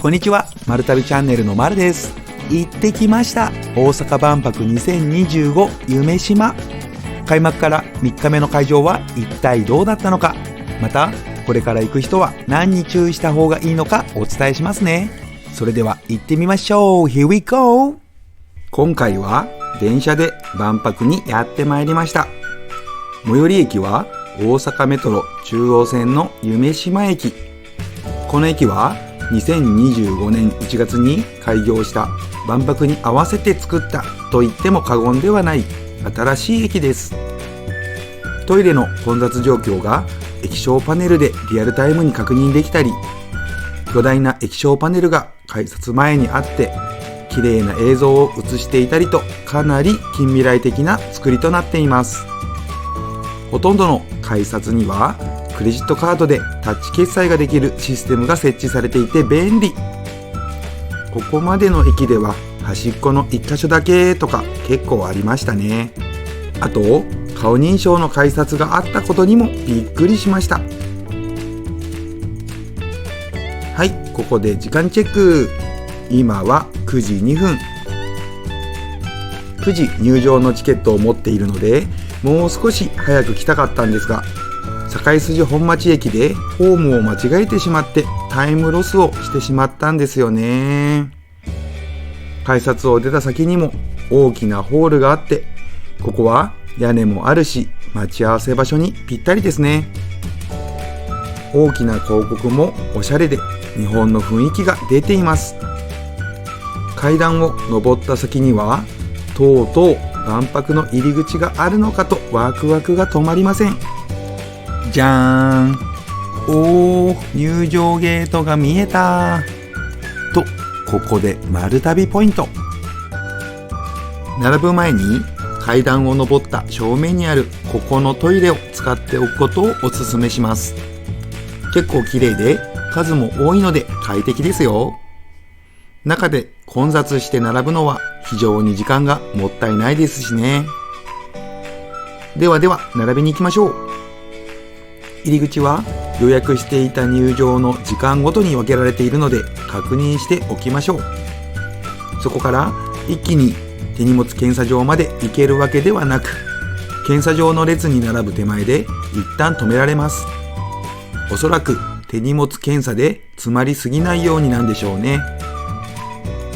こんにちは、まるたびチャンネルのまるです。行ってきました。大阪万博2025夢洲。開幕から3日目の会場は一体どうだったのか、またこれから行く人は何に注意した方がいいのかお伝えしますね。それでは行ってみましょう。 Here we go。 今回は電車で万博にやってまいりました。最寄り駅は大阪メトロ中央線の夢洲駅。この駅は2025年1月に開業した万博に合わせて作ったと言っても過言ではない新しい駅です。トイレの混雑状況が液晶パネルでリアルタイムに確認できたり、巨大な液晶パネルが改札前にあって綺麗な映像を映していたりと、かなり近未来的な作りとなっています。ほとんどの改札にはクレジットカードでタッチ決済ができるシステムが設置されていて便利。ここまでの駅では端っこの1箇所だけとか結構ありましたね。あと顔認証の改札があったことにもびっくりしました。はい、ここで時間チェック。今は9時2分。9時入場のチケットを持っているので、もう少し早く来たかったんですが、堺筋本町駅でホームを間違えてしまってタイムロスをしてしまったんですよね。改札を出た先にも大きなホールがあって、ここは屋根もあるし待ち合わせ場所にぴったりですね。大きな広告もおしゃれで日本の雰囲気が出ています。階段を上った先にはとうとう万博の入り口があるのかとワクワクが止まりません。じゃーん。おー、入場ゲートが見えたと、ここで丸旅ポイント。並ぶ前に階段を上った正面にあるここのトイレを使っておくことをおすすめします。結構綺麗で数も多いので快適ですよ。中で混雑して並ぶのは非常に時間がもったいないですしね。では並びに行きましょう。入り口は予約していた入場の時間ごとに分けられているので確認しておきましょう。そこから一気に手荷物検査場まで行けるわけではなく、検査場の列に並ぶ手前で一旦止められます。おそらく手荷物検査で詰まりすぎないようになんでしょうね。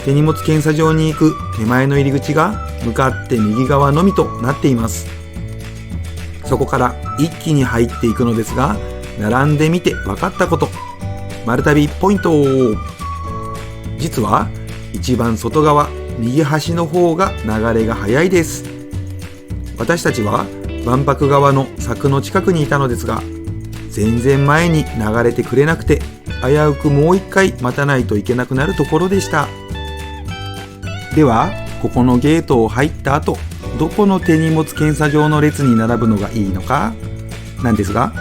手荷物検査場に行く手前の入り口が向かって右側のみとなっています。そこから一気に入っていくのですが、並んでみて分かったこと。丸旅ポイント。実は一番外側右端の方が流れが早いです。私たちは万博側の柵の近くにいたのですが、全然前に流れてくれなくて危うくもう一回待たないといけなくなるところでした。ではここのゲートを入った後、どこの手荷物検査場の列に並ぶのがいいのかなんですが、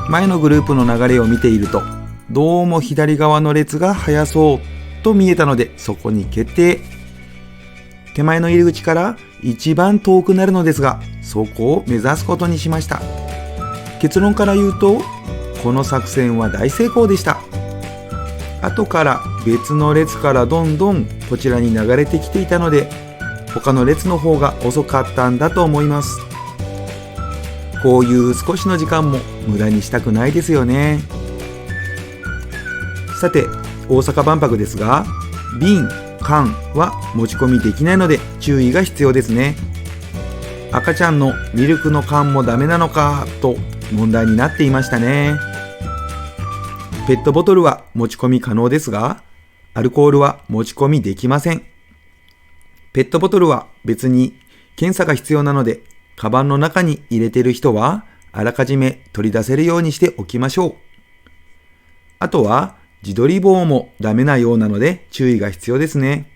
前のグループの流れを見ているとどうも左側の列が早そうと見えたので、そこに決定。手前の入り口から一番遠くなるのですが、そこを目指すことにしました。結論から言うとこの作戦は大成功でした。後から別の列からどんどんこちらに流れてきていたので、他の列の方が遅かったんだと思います。こういう少しの時間も無駄にしたくないですよね。さて大阪万博ですが、瓶・缶は持ち込みできないので注意が必要ですね。赤ちゃんのミルクの缶もダメなのかと問題になっていましたね。ペットボトルは持ち込み可能ですが、アルコールは持ち込みできません。ペットボトルは別に検査が必要なので、カバンの中に入れている人はあらかじめ取り出せるようにしておきましょう。あとは自撮り棒もダメなようなので注意が必要ですね。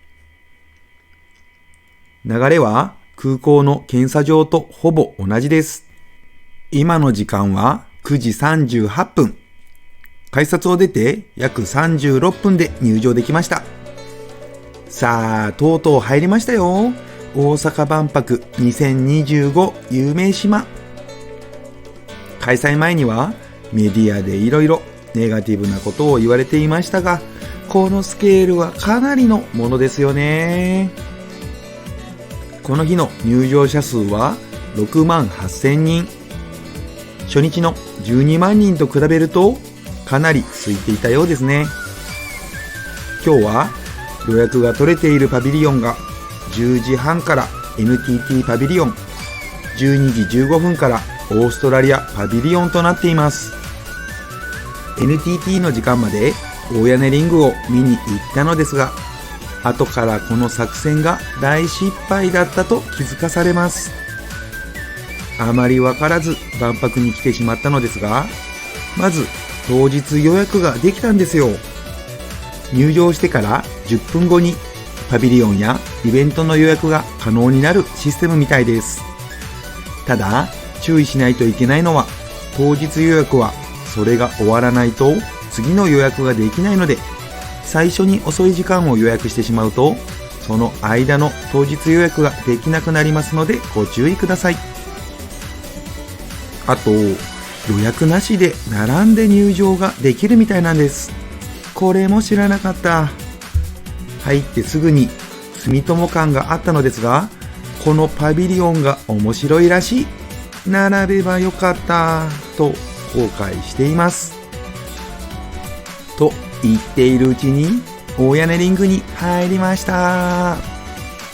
流れは空港の検査場とほぼ同じです。今の時間は9時38分。改札を出て約36分で入場できました。さあ、とうとう入りましたよ。大阪万博2025夢洲。開催前にはメディアでいろいろネガティブなことを言われていましたが、このスケールはかなりのものですよね。この日の入場者数は6万8000人。初日の12万人と比べるとかなり空いていたようですね。今日は予約が取れているパビリオンが10時半から NTT パビリオン、12時15分からオーストラリアパビリオンとなっています。NTT の時間まで大屋根リングを見に行ったのですが、後からこの作戦が大失敗だったと気づかされます。あまりわからず万博に来てしまったのですが、まず当日予約ができたんですよ。入場してから10分後にパビリオンやイベントの予約が可能になるシステムみたいです。ただ注意しないといけないのは、当日予約はそれが終わらないと次の予約ができないので、最初に遅い時間を予約してしまうとその間の当日予約ができなくなりますのでご注意ください。あと予約なしで並んで入場ができるみたいなんです。これも知らなかった。入ってすぐに住友感があったのですが、このパビリオンが面白いらしい。並べばよかったと後悔しています。と言っているうちに大屋根リングに入りました。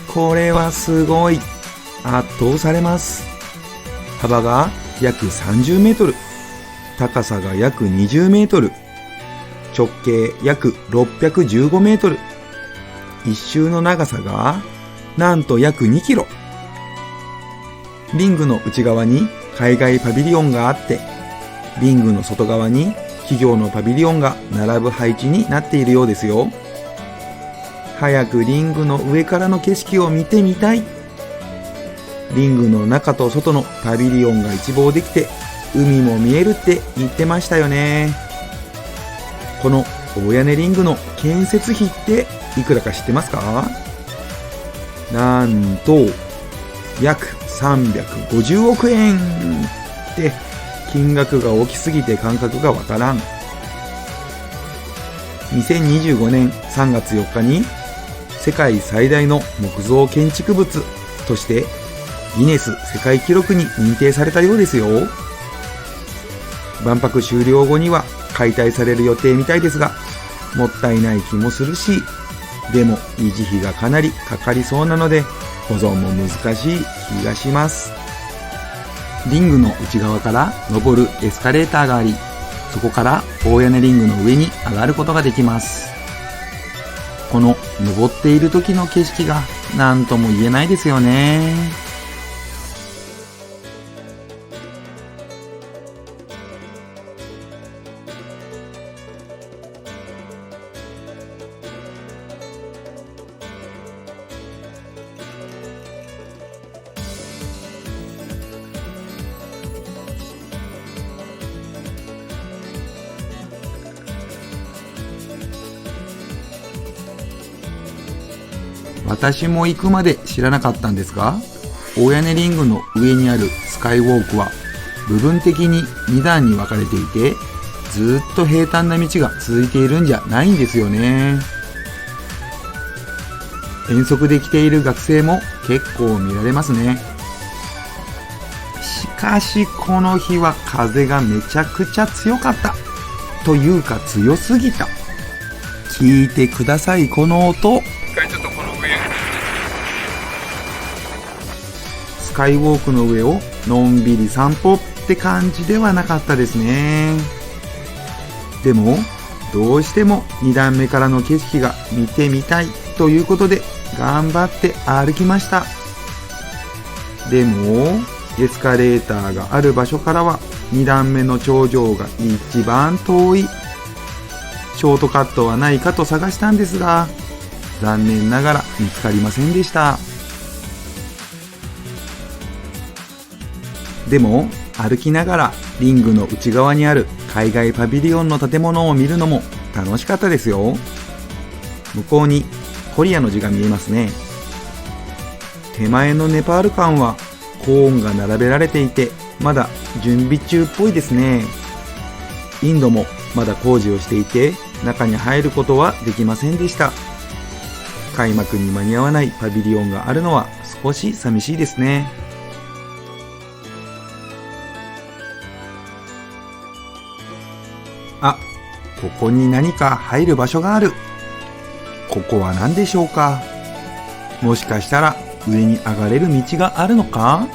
これはすごい。圧倒されます。幅が約30メートル、高さが約20メートル、直径約615メートル、一周の長さがなんと約2キロ。リングの内側に海外パビリオンがあって、リングの外側に企業のパビリオンが並ぶ配置になっているようですよ。早くリングの上からの景色を見てみたい。リングの中と外のパビリオンが一望できて、海も見えるって言ってましたよね。この大屋根リングの建設費っていくらか知ってますか？なんと約350億円って、金額が大きすぎて感覚がわからん。2025年3月4日に世界最大の木造建築物としてギネス世界記録に認定されたようですよ。万博終了後には解体される予定みたいですが、もったいない気もするし、でも維持費がかなりかかりそうなので保存も難しい気がします。リングの内側から登るエスカレーターがあり、そこから大屋根リングの上に上がることができます。この登っている時の景色が何とも言えないですよね。私も行くまで知らなかったんですが、大屋根リングの上にあるスカイウォークは部分的に2段に分かれていて、ずっと平坦な道が続いているんじゃないんですよね。遠足で来ている学生も結構見られますね。しかしこの日は風がめちゃくちゃ強かった。というか強すぎた。聞いてください、この音。スカイウォークの上をのんびり散歩って感じではなかったですね。でもどうしても2段目からの景色が見てみたいということで頑張って歩きました。でもエスカレーターがある場所からは2段目の頂上が一番遠い。ショートカットはないかと探したんですが、残念ながら見つかりませんでした。でも歩きながらリングの内側にある海外パビリオンの建物を見るのも楽しかったですよ。向こうにコリアの字が見えますね。手前のネパール館はコーンが並べられていてまだ準備中っぽいですね。インドもまだ工事をしていて中に入ることはできませんでした。開幕に間に合わないパビリオンがあるのは少し寂しいですね。あ、ここに何か入る場所がある。ここは何でしょうか。もしかしたら上に上がれる道があるのか。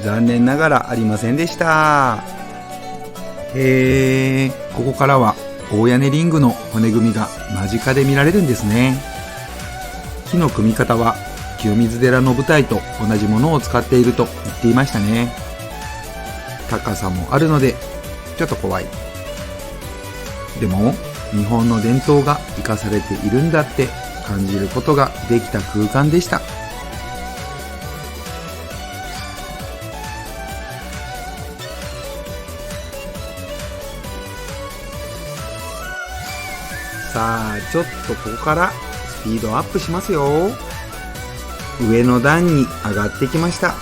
残念ながらありませんでした。ここからは大屋根リングの骨組みが間近で見られるんですね。木の組み方は清水寺の舞台と同じものを使っていると言っていましたね。高さもあるのでちょっと怖い。でも日本の伝統が生かされているんだって感じることができた空間でした。さあちょっとここからスピードアップしますよ。上の段に上がってきました。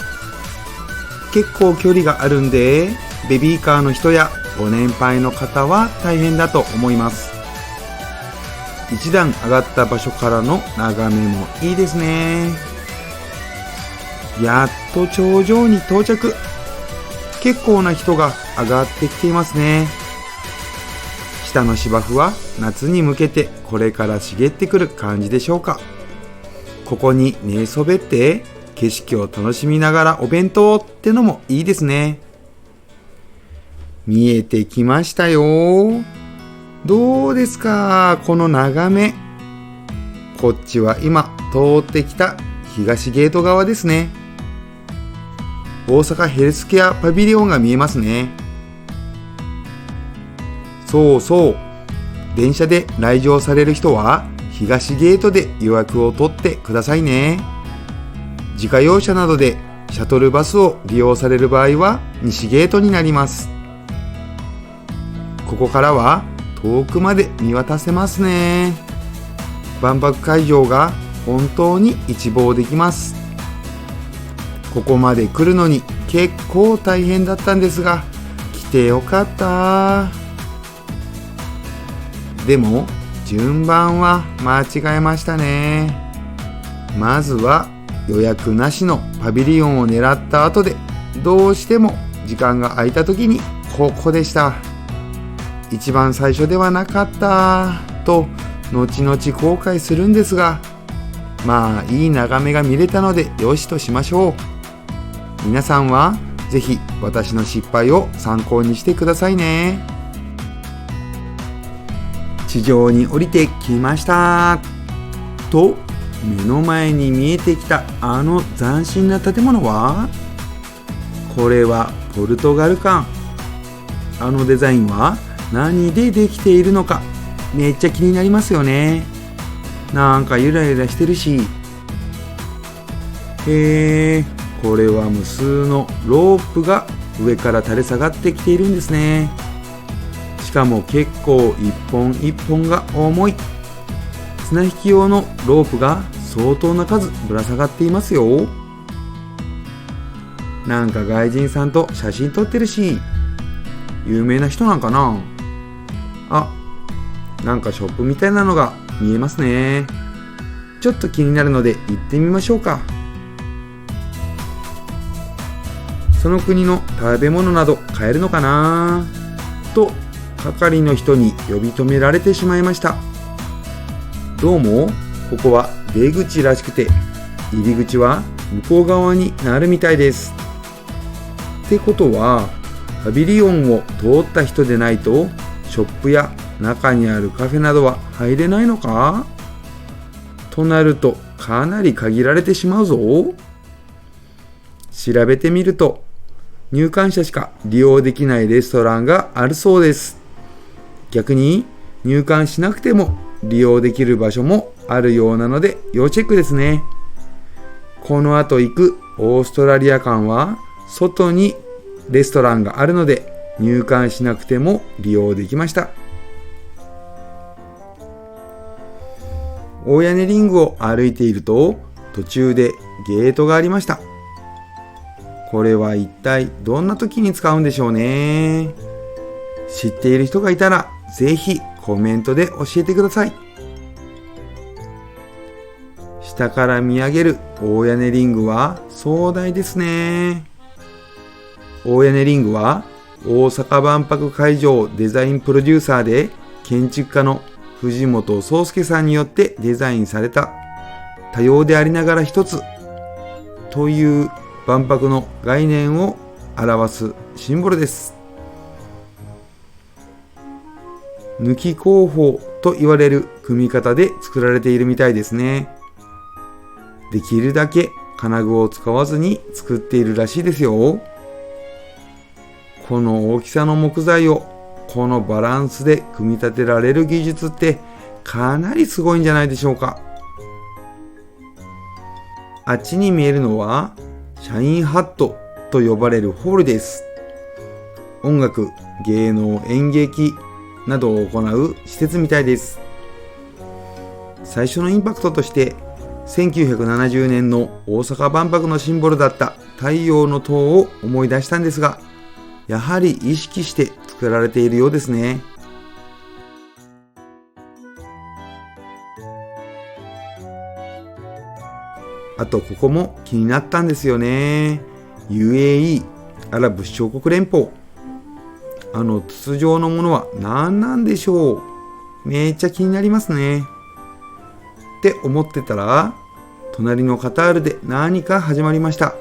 結構距離があるんでベビーカーの人やご年配の方は大変だと思います。一段上がった場所からの眺めもいいですね。やっと頂上に到着。結構な人が上がってきていますね。下の芝生は夏に向けてこれから茂ってくる感じでしょうか。ここに寝そべって景色を楽しみながらお弁当ってのもいいですね。見えてきましたよ。どうですかこの眺め。こっちは今通ってきた東ゲート側ですね。大阪ヘルスケアパビリオンが見えますね。そうそう。電車で来場される人は東ゲートで予約を取ってくださいね。自家用車などでシャトルバスを利用される場合は西ゲートになります。ここからは遠くまで見渡せますね。万博会場が本当に一望できます。ここまで来るのに結構大変だったんですが、来てよかった。でも順番は間違えましたね。まずは予約なしのパビリオンを狙った後で、どうしても時間が空いた時にここでした。一番最初ではなかったと後々後悔するんですが、まあいい眺めが見れたのでよしとしましょう。皆さんはぜひ私の失敗を参考にしてくださいね。地上に降りてきましたと、目の前に見えてきたあの斬新な建物は、これはポルトガル館。あのデザインは何でできているのかめっちゃ気になりますよね。なんかゆらゆらしてるし。これは無数のロープが上から垂れ下がってきているんですね。しかも結構一本一本が重い。綱引き用のロープが相当な数ぶら下がっていますよ。なんか外人さんと写真撮ってるし、有名な人なんかな。あ、なんかショップみたいなのが見えますね。ちょっと気になるので行ってみましょうか。その国の食べ物など買えるのかなと係の人に呼び止められてしまいました。どうもここは出口らしくて、入り口は向こう側になるみたいです。ってことはパビリオンを通った人でないとショップや中にあるカフェなどは入れないのかとなるとかなり限られてしまうぞ。調べてみると入館者しか利用できないレストランがあるそうです。逆に入館しなくても利用できる場所もあるようなので要チェックですね。この後行くオーストラリア館は外にレストランがあるので入館しなくても利用できました。大屋根リングを歩いていると途中でゲートがありました。これは一体どんな時に使うんでしょうね。知っている人がいたらぜひコメントで教えてください。下から見上げる大屋根リングは壮大ですね。大屋根リングは大阪万博会場デザインプロデューサーで建築家の藤本壮介さんによってデザインされた多様でありながら一つという万博の概念を表すシンボルです。抜き工法と言われる組み方で作られているみたいですね。できるだけ金具を使わずに作っているらしいですよ。この大きさの木材をこのバランスで組み立てられる技術ってかなりすごいんじゃないでしょうか。あっちに見えるのはシャインハットと呼ばれるホールです。音楽、芸能、演劇などを行う施設みたいです。最初のインパクトとして1970年の大阪万博のシンボルだった太陽の塔を思い出したんですが、やはり意識して作られているようですね。あとここも気になったんですよね。UAE アラブ首長国連邦、筒状のものは何なんでしょう。めっちゃ気になりますね。って思ってたら、隣のカタールで何か始まりました。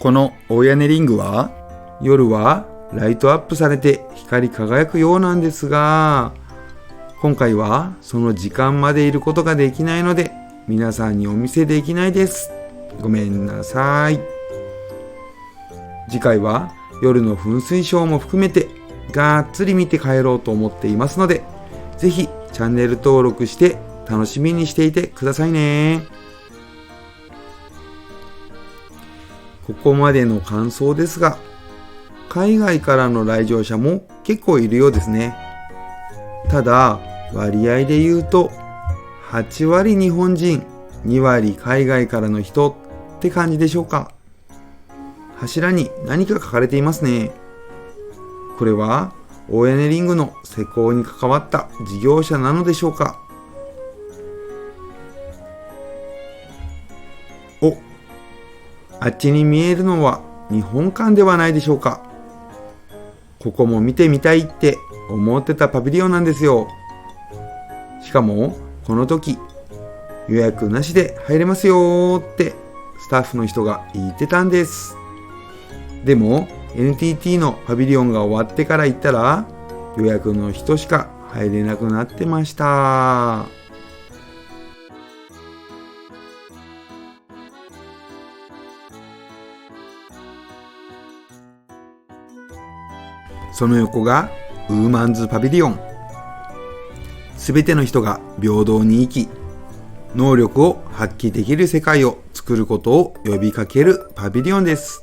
この大屋根リングは夜はライトアップされて光り輝くようなんですが、今回はその時間までいることができないので皆さんにお見せできないです。ごめんなさい。次回は夜の噴水ショーも含めてがっつり見て帰ろうと思っていますので、ぜひチャンネル登録して楽しみにしていてくださいね。ここまでの感想ですが、海外からの来場者も結構いるようですね。ただ割合で言うと8割日本人、2割海外からの人って感じでしょうか。柱に何か書かれていますね。これは大屋根リングの施工に関わった事業者なのでしょうか。あっちに見えるのは日本館ではないでしょうか。ここも見てみたいって思ってたパビリオンなんですよ。しかもこの時予約なしで入れますよってスタッフの人が言ってたんです。でも NTT のパビリオンが終わってから行ったら予約の人しか入れなくなってました。その横がウーマンズパビリオン。すべての人が平等に生き、能力を発揮できる世界を作ることを呼びかけるパビリオンです。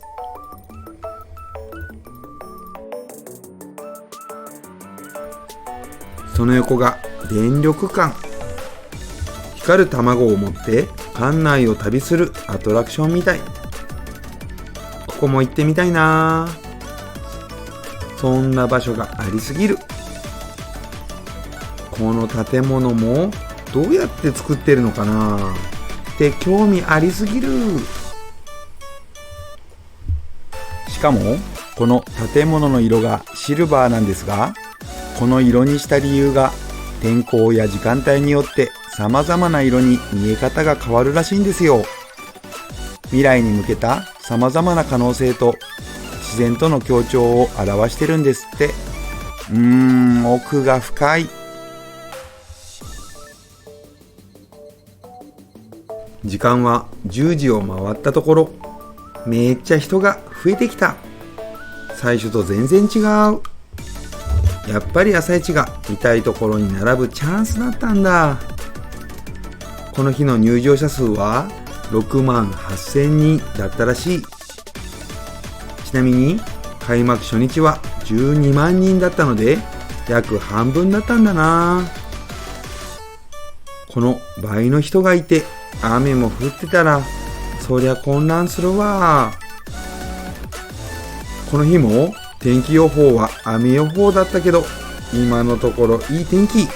その横が電力館。光る卵を持って館内を旅するアトラクションみたい。ここも行ってみたいな。そんな場所がありすぎる。この建物もどうやって作ってるのかなって興味ありすぎる。しかもこの建物の色がシルバーなんですが、この色にした理由が天候や時間帯によって様々な色に見え方が変わるらしいんですよ。未来に向けた様々な可能性と自然との協調を表してるんですって。奥が深い。時間は10時を回ったところ、めっちゃ人が増えてきた。最初と全然違う。やっぱり朝市が見たいところに並ぶチャンスだったんだ。この日の入場者数は6万8000人だったらしい。ちなみに開幕初日は12万人だったので約半分だったんだな。この倍の人がいて雨も降ってたらそりゃ混乱するわ。この日も天気予報は雨予報だったけど今のところいい天気。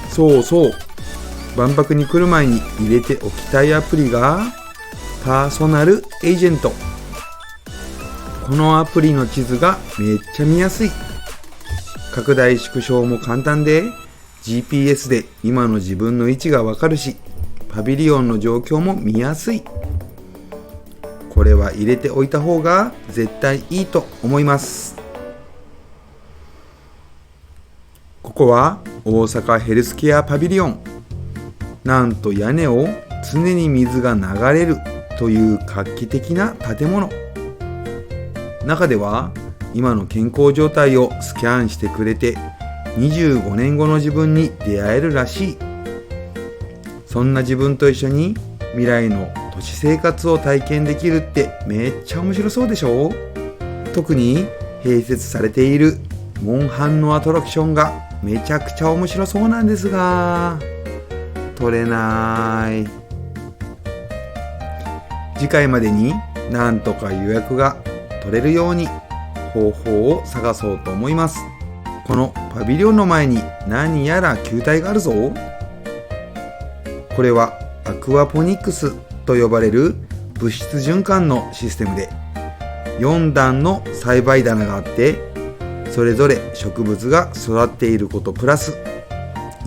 そうそう、万博に来る前に入れておきたいアプリがパーソナルエージェント。このアプリの地図がめっちゃ見やすい。拡大縮小も簡単で GPS で今の自分の位置がわかるし、パビリオンの状況も見やすい。これは入れておいた方が絶対いいと思います。ここは大阪ヘルスケアパビリオン。なんと屋根を常に水が流れるという画期的な建物。中では今の健康状態をスキャンしてくれて25年後の自分に出会えるらしい。そんな自分と一緒に未来の都市生活を体験できるってめっちゃ面白そうでしょ。特に併設されているモンハンのアトラクションがめちゃくちゃ面白そうなんですが取れない。次回までになんとか予約が取れるように方法を探そうと思います。このパビリオンの前に何やら球体があるぞ。これはアクアポニックスと呼ばれる物質循環のシステムで4段の栽培棚があってそれぞれ植物が育っていることプラス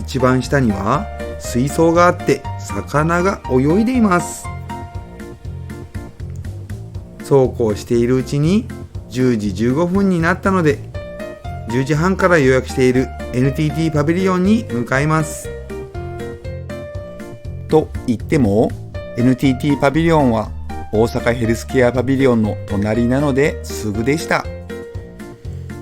一番下には水槽があって魚が泳いでいます。そうこうしているうちに10時15分になったので10時半から予約している NTT パビリオンに向かいます。と言っても NTT パビリオンは大阪ヘルスケアパビリオンの隣なのですぐでした。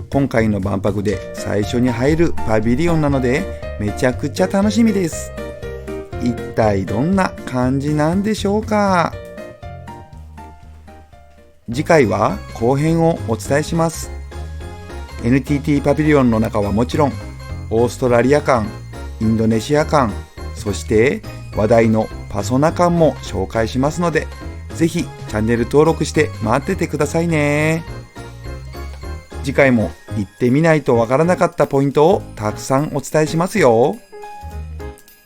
今回の万博で最初に入るパビリオンなのでめちゃくちゃ楽しみです。一体どんな感じなんでしょうか。次回は後編をお伝えします。 NTT パビリオンの中はもちろんオーストラリア館、インドネシア館、そして話題のパソナ館も紹介しますのでぜひチャンネル登録して待っててくださいね。次回も行ってみないとわからなかったポイントをたくさんお伝えしますよ。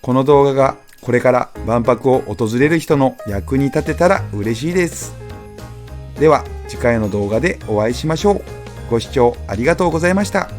この動画がこれから万博を訪れる人の役に立てたら嬉しいです。では次回の動画でお会いしましょう。ご視聴ありがとうございました。